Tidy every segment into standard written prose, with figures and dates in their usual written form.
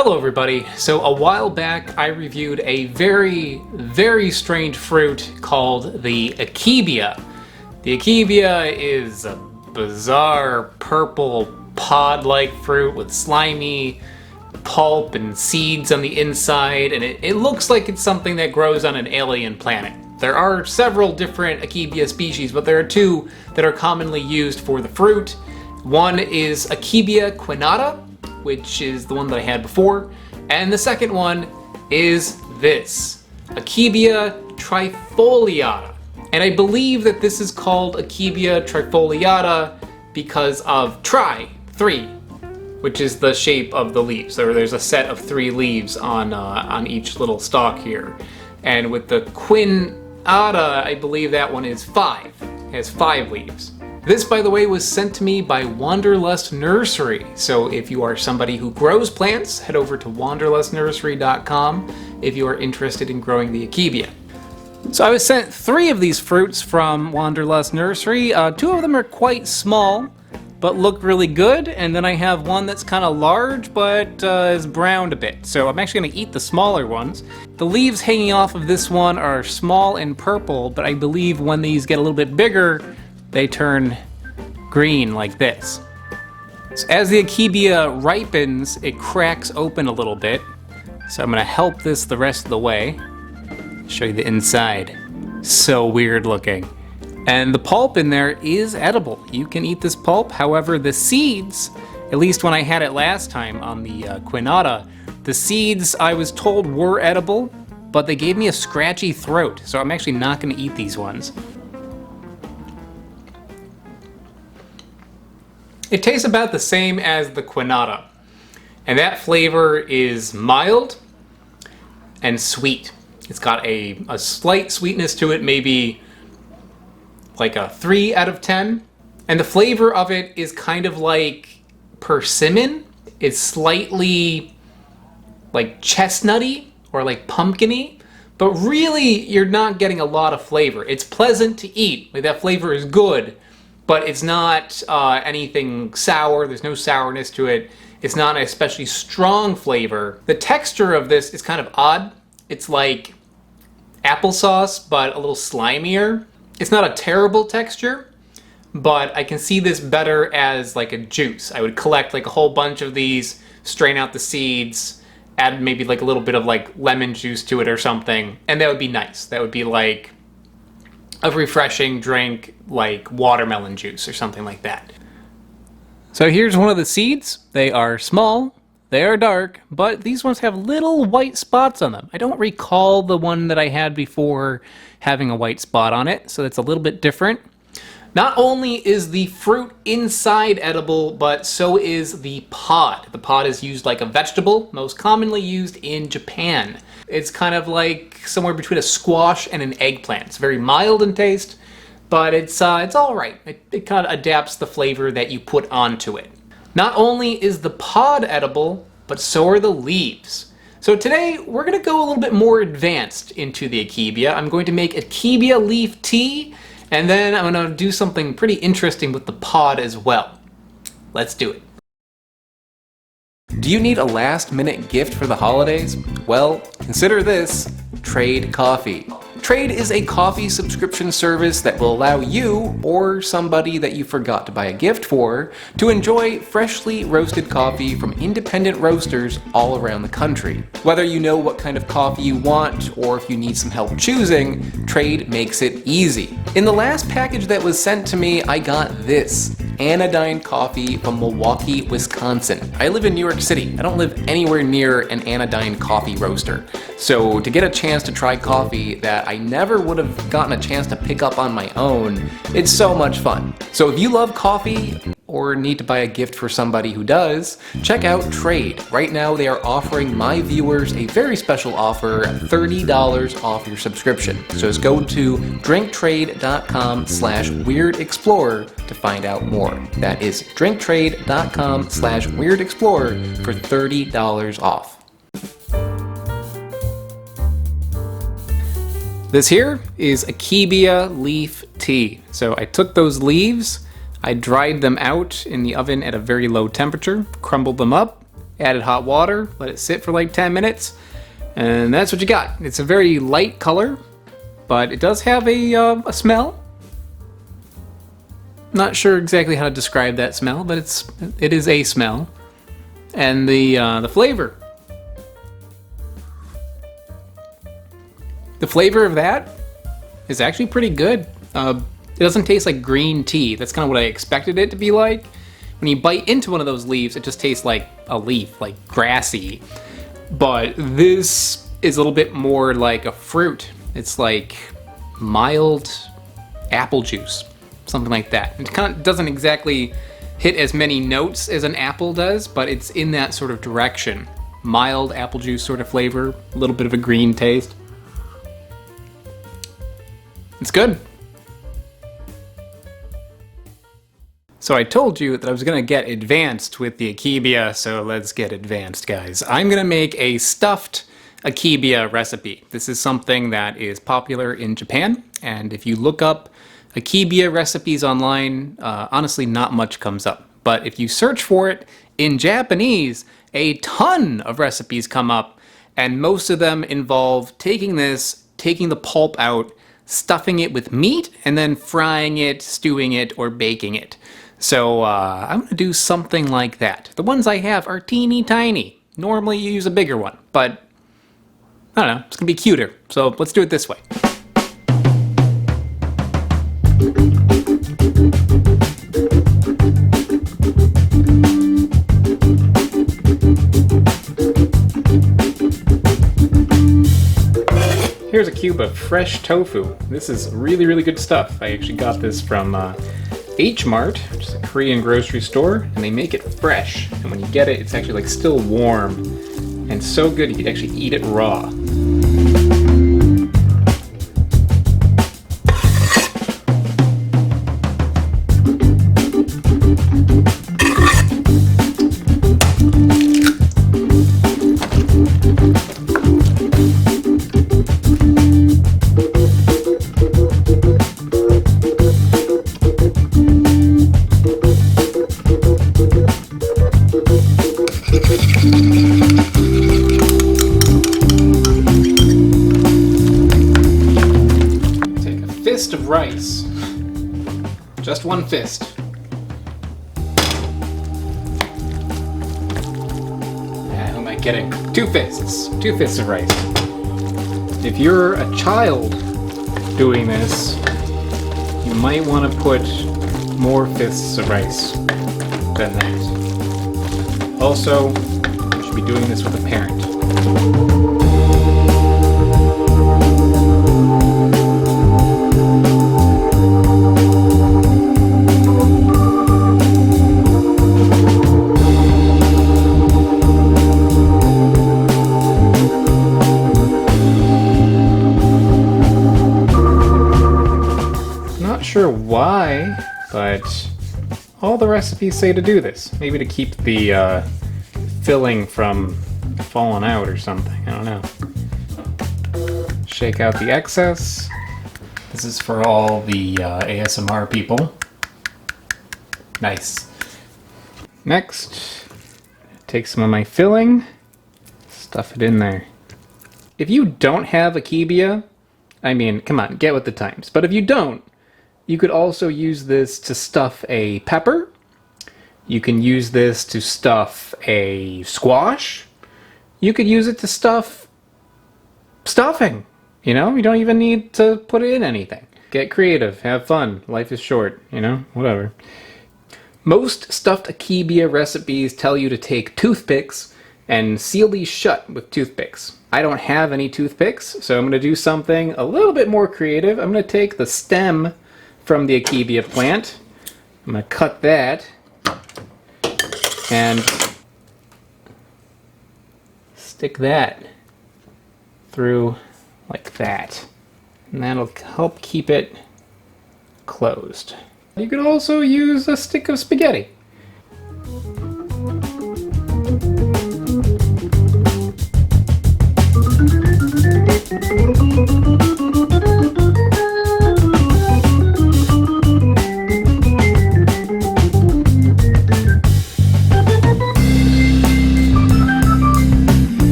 Hello everybody. So a while back I reviewed a very strange fruit called the Akebia. The Akebia is a bizarre purple pod-like fruit with slimy pulp and seeds on the inside, and it looks like it's something that grows on an alien planet. There are several different Akebia species, but there are two that are commonly used for the fruit. One is Akebia quinnata, which is the one that I had before, and the second one is this, Akebia Trifoliata. And I believe that this is called Akebia Trifoliata because of three, which is the shape of the leaves. There's a set of 3 leaves on each little stalk here. And with the quinnata, I believe that one is 5. It has 5 leaves. This, by the way, was sent to me by Wanderlust Nursery. So if you are somebody who grows plants, head over to wanderlustnursery.com if you are interested in growing the Akebia. So I was sent 3 of these fruits from Wanderlust Nursery. 2 of them are quite small, but look really good. And then I have one that's kind of large, but is browned a bit. So I'm actually going to eat the smaller ones. The leaves hanging off of this one are small and purple, but I believe when these get a little bit bigger, they turn green like this. So as the Akebia ripens, it cracks open a little bit. So I'm going to help this the rest of the way. Show you the inside. So weird looking. And the pulp in there is edible. You can eat this pulp. However, the seeds, at least when I had it last time on the quinnata, the seeds I was told were edible, but they gave me a scratchy throat. So I'm actually not going to eat these ones. It tastes about the same as the quinnata, and that flavor is mild and sweet. It's got a slight sweetness to it, maybe like a 3 out of 10. And the flavor of it is kind of like persimmon. It's slightly like chestnutty or like pumpkiny, but really you're not getting a lot of flavor. It's pleasant to eat, like that flavor is good, but it's not anything sour. There's no sourness to it. It's not an especially strong flavor. The texture of this is kind of odd. It's like applesauce, but a little slimier. It's not a terrible texture, but I can see this better as like a juice. I would collect like a whole bunch of these, strain out the seeds, add maybe like a little bit of like lemon juice to it or something, and that would be nice. That would be like a refreshing drink like watermelon juice or something like that. So here's one of the seeds. They are small, they are dark, but these ones have little white spots on them. I don't recall the one that I had before having a white spot on it, so that's a little bit different. Not only is the fruit inside edible, but so is the pod. The pod is used like a vegetable, most commonly used in Japan. It's kind of like somewhere between a squash and an eggplant. It's very mild in taste, but it's all right. It kind of adapts the flavor that you put onto it. Not only is the pod edible, but so are the leaves. So today we're going to go a little bit more advanced into the Akebia. I'm going to make Akebia leaf tea, and then I'm going to do something pretty interesting with the pod as well. Let's do it. Do you need a last-minute gift for the holidays? Well, consider this, Trade Coffee. Trade is a coffee subscription service that will allow you, or somebody that you forgot to buy a gift for, to enjoy freshly roasted coffee from independent roasters all around the country. Whether you know what kind of coffee you want, or if you need some help choosing, Trade makes it easy. In the last package that was sent to me, I got this, anodyne coffee from Milwaukee, Wisconsin. I live in New York City. I don't live anywhere near an anodyne coffee roaster. So to get a chance to try coffee that I never would have gotten a chance to pick up on my own, it's so much fun. So if you love coffee or need to buy a gift for somebody who does, check out Trade. Right now they are offering my viewers a very special offer, $30 off your subscription. So just go to drinktrade.com/weirdexplorer to find out more. That is drinktrade.com/weirdexplorer for $30 off. This here is Akebia leaf tea. So I took those leaves, I dried them out in the oven at a very low temperature, crumbled them up, added hot water, let it sit for like 10 minutes, and that's what you got. It's a very light color, but it does have a smell. Not sure exactly how to describe that smell, but it is a smell. And the flavor. The flavor of that is actually pretty good. It doesn't taste like green tea. That's kind of what I expected it to be like. When you bite into one of those leaves, it just tastes like a leaf, like grassy. But this is a little bit more like a fruit. It's like mild apple juice, something like that. It kind of doesn't exactly hit as many notes as an apple does, but it's in that sort of direction. Mild apple juice sort of flavor, a little bit of a green taste. It's good. So I told you that I was gonna get advanced with the Akebia, so let's get advanced, guys. I'm gonna make a stuffed Akebia recipe. This is something that is popular in Japan, and if you look up Akebia recipes online, honestly not much comes up. But if you search for it in Japanese, a ton of recipes come up, and most of them involve taking the pulp out, stuffing it with meat, and then frying it, stewing it, or baking it. So I'm gonna do something like that. The ones I have are teeny tiny. Normally you use a bigger one, but I don't know, it's gonna be cuter. So let's do it this way. Here's a cube of fresh tofu. This is really, really good stuff. I actually got this from H-Mart, which is a Korean grocery store, and they make it fresh. And when you get it, it's actually like still warm and so good you could actually eat it raw. Fist of rice. Just one fist. And who am I kidding? Two fists. Two fists of rice. If you're a child doing this, you might want to put more fists of rice than that. Also, you should be doing this with a parent. Sure why, but all the recipes say to do this. Maybe to keep the filling from falling out or something. I don't know. Shake out the excess. This is for all the ASMR people. Nice. Next, take some of my filling, stuff it in there. If you don't have Akebia, I mean, come on, get with the times. But if you don't, you could also use this to stuff a pepper. You can use this to stuff a squash. You could use it to stuff stuffing. You know, you don't even need to put it in anything. Get creative, have fun. Life is short, you know, whatever. Most stuffed Akebia recipes tell you to take toothpicks and seal these shut with toothpicks. I don't have any toothpicks, so I'm going to do something a little bit more creative. I'm going to take the stem from the Akebia plant. I'm going to cut that and stick that through like that. And that'll help keep it closed. You could also use a stick of spaghetti.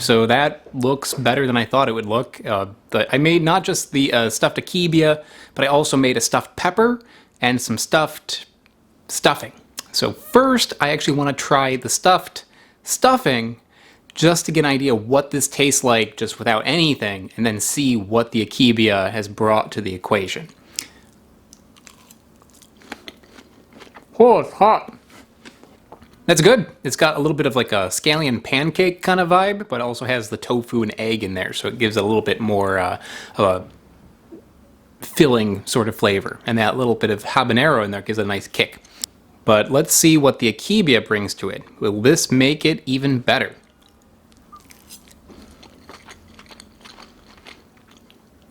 so that looks better than I thought it would look. I made not just the stuffed Akebia, but I also made a stuffed pepper and some stuffing. So first, I actually want to try the stuffing just to get an idea what this tastes like just without anything, and then see what the Akebia has brought to the equation. Oh, it's hot. That's good. It's got a little bit of like a scallion pancake kind of vibe, but also has the tofu and egg in there, so it gives a little bit more of a filling sort of flavor. And that little bit of habanero in there gives a nice kick. But let's see what the Akebia brings to it. Will this make it even better?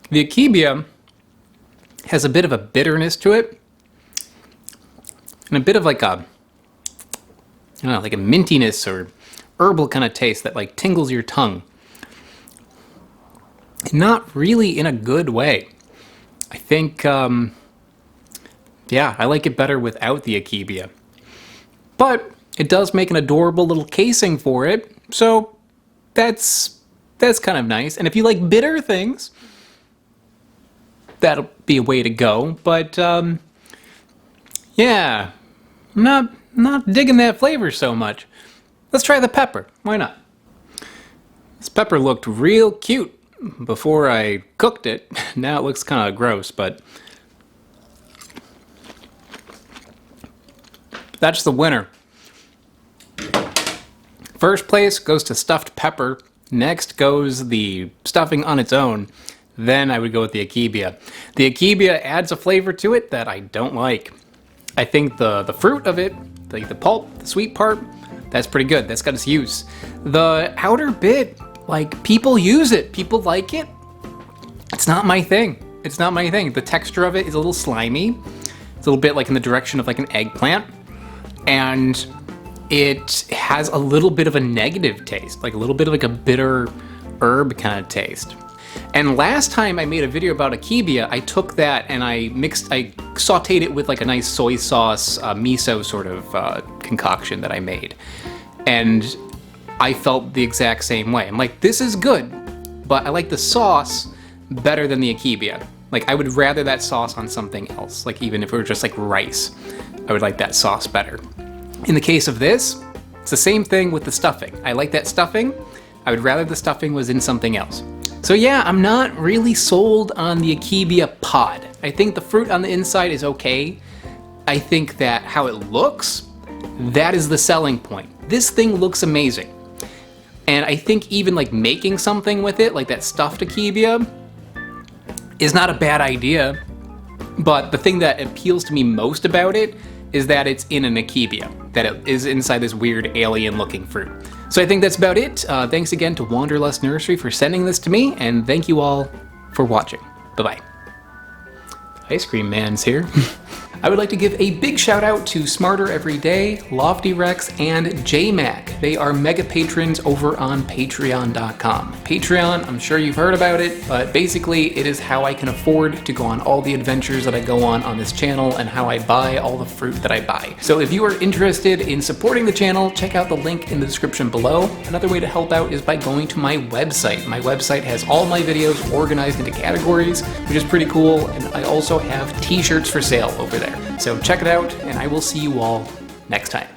The Akebia has a bit of a bitterness to it, and a bit of like a, I don't know, like a mintiness or herbal kind of taste that like tingles your tongue. Not really in a good way. I think, yeah, I like it better without the Akebia. But it does make an adorable little casing for it, so that's kind of nice. And if you like bitter things, that'll be a way to go. But yeah, I'm not digging that flavor so much. Let's try the pepper. Why not? This pepper looked real cute before I cooked it. Now it looks kind of gross, but that's the winner. First place goes to stuffed pepper. Next goes the stuffing on its own. Then I would go with the Akebia. The Akebia adds a flavor to it that I don't like. I think the fruit of it, like the pulp, the sweet part, that's pretty good. That's got its use. The outer bit, like, people use it. People like it. It's not my thing. It's not my thing. The texture of it is a little slimy. It's a little bit like in the direction of like an eggplant. And it has a little bit of a negative taste, like a little bit of like a bitter herb kind of taste. And last time I made a video about Akebia, I took that and I sauteed it with like a nice soy sauce, miso sort of concoction that I made. And I felt the exact same way. I'm like, this is good, but I like the sauce better than the Akebia. Like, I would rather that sauce on something else. Like, even if it were just like rice, I would like that sauce better. In the case of this, it's the same thing with the stuffing. I like that stuffing. I would rather the stuffing was in something else. So yeah, I'm not really sold on the Akebia pod. I think the fruit on the inside is okay. I think that how it looks, that is the selling point. This thing looks amazing. And I think even like making something with it, like that stuffed Akebia, is not a bad idea. But the thing that appeals to me most about it is that it's in an Akebia, that it is inside this weird alien looking fruit. So I think that's about it. Thanks again to Wanderlust Nursery for sending this to me, and thank you all for watching. Bye-bye. Ice Cream Man's here. I would like to give a big shout out to Smarter Every Day, Loftyrex, and JMac. They are mega patrons over on Patreon.com. Patreon, I'm sure you've heard about it, but basically it is how I can afford to go on all the adventures that I go on this channel and how I buy all the fruit that I buy. So if you are interested in supporting the channel, check out the link in the description below. Another way to help out is by going to my website. My website has all my videos organized into categories, which is pretty cool, and I also have t-shirts for sale over there. So check it out, and I will see you all next time.